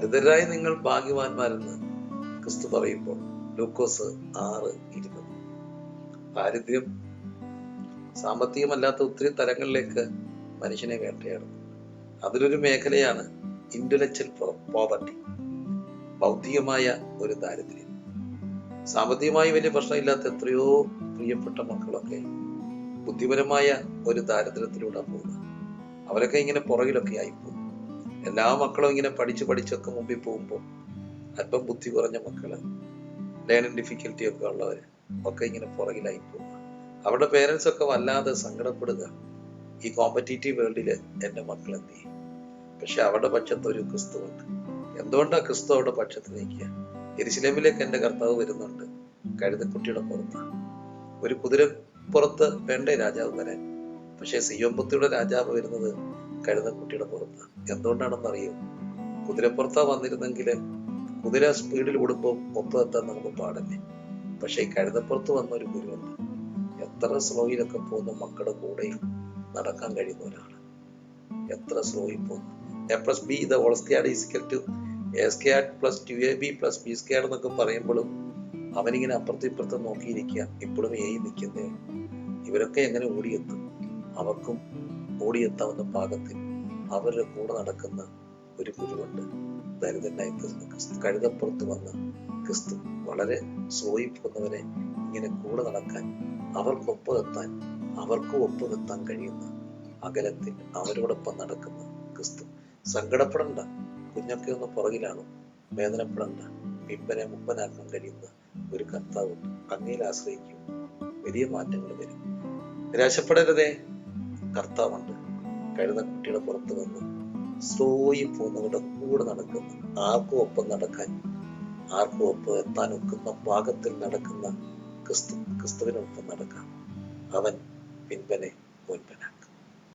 ദരിദ്രരായി നിങ്ങൾ ഭാഗ്യവാന്മാരെന്ന് ക്രിസ്തു പറയുമ്പോൾ ലൂക്കോസ് 6:20. ദാരിദ്ര്യം സാമ്പത്തികമല്ലാത്ത ഒത്തിരി തലങ്ങളിലേക്ക് മനുഷ്യനെ വേട്ടയാടുന്നു. അതിലൊരു മേഖലയാണ് ഇന്റലക്ച്വൽ പോവർട്ടി, ഭൗതികമായ ഒരു ദാരിദ്ര്യം. സാമ്പത്തികമായി വലിയ പ്രശ്നമില്ലാത്ത എത്രയോ പ്രിയപ്പെട്ട മക്കളൊക്കെ ബുദ്ധിപരമായ ഒരു ദാരിദ്ര്യത്തിലൂടെ പോകുക. അവരൊക്കെ ഇങ്ങനെ പുറകിലൊക്കെ ആയിപ്പോകും. എല്ലാ മക്കളും ഇങ്ങനെ പഠിച്ചൊക്കെ മുമ്പിൽ പോകുമ്പോൾ അല്പം ബുദ്ധി കുറഞ്ഞ മക്കള്, ലേണിംഗ് ഡിഫിക്കൽറ്റി ഒക്കെ ഉള്ളവര് ഒക്കെ ഇങ്ങനെ പുറകിലായി പോവുക. അവരുടെ പേരൻസ് ഒക്കെ വല്ലാതെ സങ്കടപ്പെടുക. ഈ കോമ്പറ്റീറ്റീവ് വേൾഡില് എന്റെ മക്കൾ എന്ത് ചെയ്യും? പക്ഷെ അവരുടെ പക്ഷത്ത് ഒരു ക്രിസ്തുവുണ്ട്. എന്തുകൊണ്ടാ ക്രിസ്തു അവരുടെ പക്ഷത്ത് നിൽക്കുക? യെരുശലേമിലേക്ക് എന്റെ കർത്താവ് വരുന്നുണ്ട്, കഴുതക്കുട്ടിയുടെ പുറത്താണ്. ഒരു കുതിരപ്പുറത്ത് വേണ്ടേ രാജാവ് വരാൻ? പക്ഷെ സിയോൻപുത്രിയുടെ രാജാവ് വരുന്നത് കഴുതക്കുട്ടിയുടെ പുറത്താണ്. എന്തുകൊണ്ടാണെന്നറിയോ? കുതിരപ്പുറത്താ വന്നിരുന്നെങ്കിൽ കുതിര സ്പീഡിൽ ഓടുമ്പോൾ ഒപ്പമെത്താൻ നമുക്ക് പാടല്ലേ. പക്ഷെ ഈ കഴുതപ്പുറത്ത് വന്ന ഒരു ഗുരുവുണ്ട്. എത്ര സ്ലോയിലൊക്കെ പോകുന്ന മക്കളുടെ കൂടെയും നടക്കാൻ കഴിയുന്ന ഒരാള്. എത്ര സ്ലോയിൽ പോകുന്നു. A+B the whole squared is equal to A squared plus 2AB plus B squared എന്നൊക്കെ പറയുമ്പോഴും അവനിങ്ങനെ അപ്പുറത്തും ഇപ്പുറത്തും നോക്കിയിരിക്കുക. ഇപ്പോഴും A നിൽക്കുന്നേ. ഇവരൊക്കെ എങ്ങനെ ഓടിയെത്തും? അവർക്കും ഓടിയെത്താവുന്ന പാകത്തിൽ അവരുടെ കൂടെ നടക്കുന്ന ഒരു ഗുരുവുണ്ട്. ദരിദ്രനായി തീർന്ന ക്രിസ്തു, കഴുതപ്പുറത്ത് വന്ന് ക്രിസ്തു വളരെ സ്ലോയിൽ പോകുന്നവരെ ഇങ്ങനെ കൂടെ നടക്കാൻ, അവർക്കൊപ്പമെത്താൻ, അവർക്കും ഒപ്പമെത്താൻ കഴിയുന്ന അകലത്തിൽ അവരോടൊപ്പം നടക്കുന്ന ക്രിസ്തു. സങ്കടപ്പെടണ്ട, കുഞ്ഞൊക്കെ ഒന്ന് പുറകിലാണ്, വേദനപ്പെടണ്ട. പിമ്പനെ മുമ്പനാക്കാൻ കഴിയുന്ന ഒരു കർത്താവുണ്ട്. അങ്ങയിൽ ആശ്രയിക്കും, വലിയ മാറ്റങ്ങൾ വരും. നിരാശപ്പെടരുതേ, കർത്താവുണ്ട്. കഴുതക്കുട്ടിയുടെ പുറത്ത് വന്ന് സ്ലോയിൽ പോകുന്നവരുടെ കൂടെ നടക്കുന്ന, ആർക്കും ഒപ്പം നടക്കാൻ, ആർക്കും ഒപ്പം എത്താൻ ഒക്കുന്ന പാകത്തിൽ നടക്കുന്ന ക്രിസ്തു. ക്രിസ്തുവിനൊപ്പം നടക്കാം. അവൻ പിൻപനെ മുൻപനാണ്.